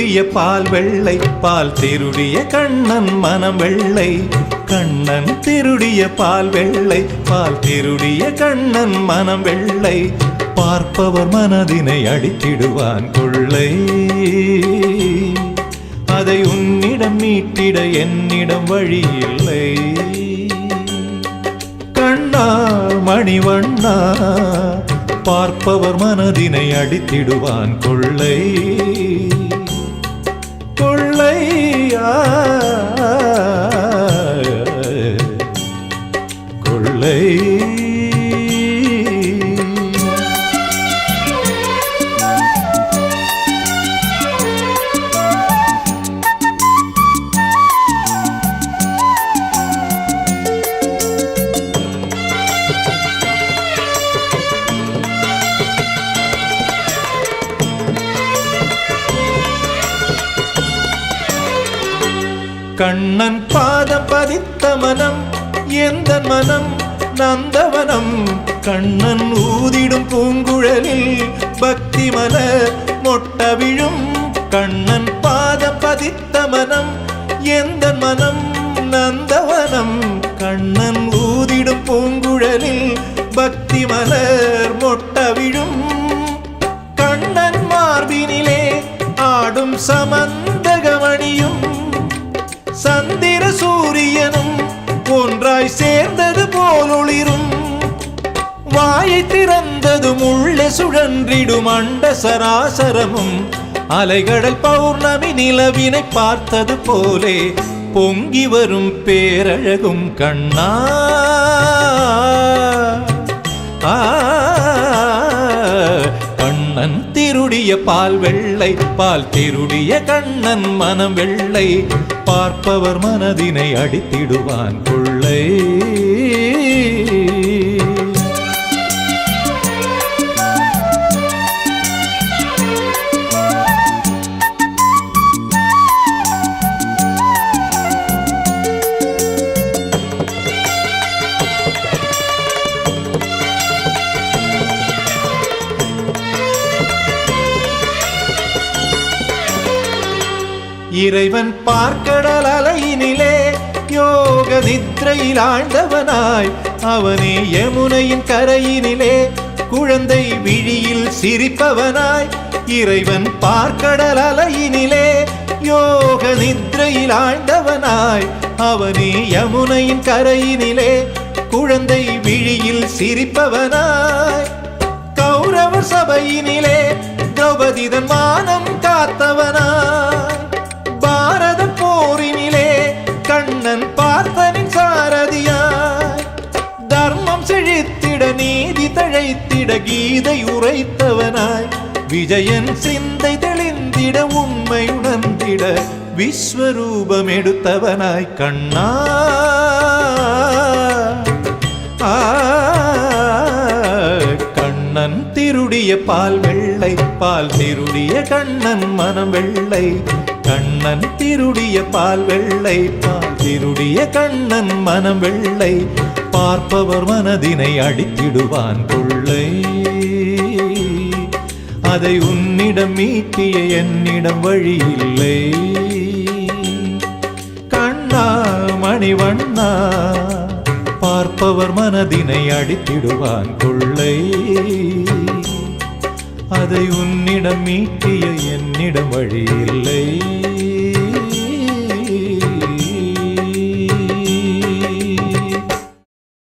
திருடிய பால் வெள்ளை, பால் திருடிய கண்ணன் மனம் வெள்ளை. கண்ணன் திருடிய பால் வெள்ளை, பால் திருடிய கண்ணன் மனம் வெள்ளை. பார்ப்பவர் மனதினை அடித்திடுவான் கொள்ளை. அதை உன்னிடம் மீட்டிட என்னிடம் வழியில்லை. கண்ணா மணிவண்ணா, பார்ப்பவர் மனதினை அடித்திடுவான் கொள்ளை. கொள்ளையா கொள்ளை. கண்ணன் பாதம் பதித்த மனம் எந்த மனம் நந்தவனம். கண்ணன் ஊதிடும் பூங்குழலில் பக்தி மலர் மொட்ட விழும். கண்ணன் பாதம் பதித்த மனம் எந்த மனம் நந்தவனம். கண்ணன் ஊதிடும் பூங்குழலில் பக்தி மலர் மொட்ட விழும். கண்ணன் மார்பினிலே ஆடும் சமந்தகமணியும் சந்திர சூரியனும் ஒன்றாய் சேர்ந்தது போல் ஒளிரும். வாயை திறந்ததும் உள்ளே சுழன்றிடும் அண்ட சராசரமும் அலைகடல் பௌர்ணமி நிலவினை பார்த்தது போலே பொங்கி வரும் பேரழகும் கண்ணா. கண்ணன் திருடிய பால் வெள்ளை, பால் திருடிய கண்ணன் மனம் வெள்ளை. பார்ப்பவர் மனதினை அடித்திடுவான் கொள்ளை. இறைவன் பார்க்கடல் அலையினிலே யோக நித்ரையில் ஆழ்ந்தவனாய். அவனே யமுனையின் கரையினிலே குழந்தை விழியில் சிரிப்பவனாய். இறைவன் பார்க்கடல் அலையினிலே யோக நித்ரையில் ஆழ்ந்தவனாய். அவனே யமுனையின் கரையினிலே குழந்தை விழியில் சிரிப்பவனாய். கௌரவர் சபையினிலே திரௌபதிதன் மானம் காத்தவனாய். பாரத போரினிலே கண்ணன் பார்த்தனின் சாரதியாய். தர்மம் செழித்திட நீதி தழைத்திட கீதை உரைத்தவனாய். விஜயன் சிந்தை தெளிந்திட உண்மை உணர்ந்திட விஸ்வரூபம் எடுத்தவனாய் கண்ணா. கண்ணன் திருடிய பால் வெள்ளை, பால் திருடிய கண்ணன் மனம் வெள்ளை. கண்ணன் திருடிய பால் வெள்ளை, பால் திருடிய கண்ணன் மனம் வெள்ளை. பார்ப்பவர் மனதினை அடித்திடுவான் கொள்ளை. அதை உன்னிடம் மீட்டிய என்னிடம் வழியில்லை. கண்ணா மணிவண்ணா, பார்ப்பவர் மனதினை அடித்திடுவான் கொள்ளை. அதை உன்னிடம் மீட்டிய என்னிடம் வழியில்லை.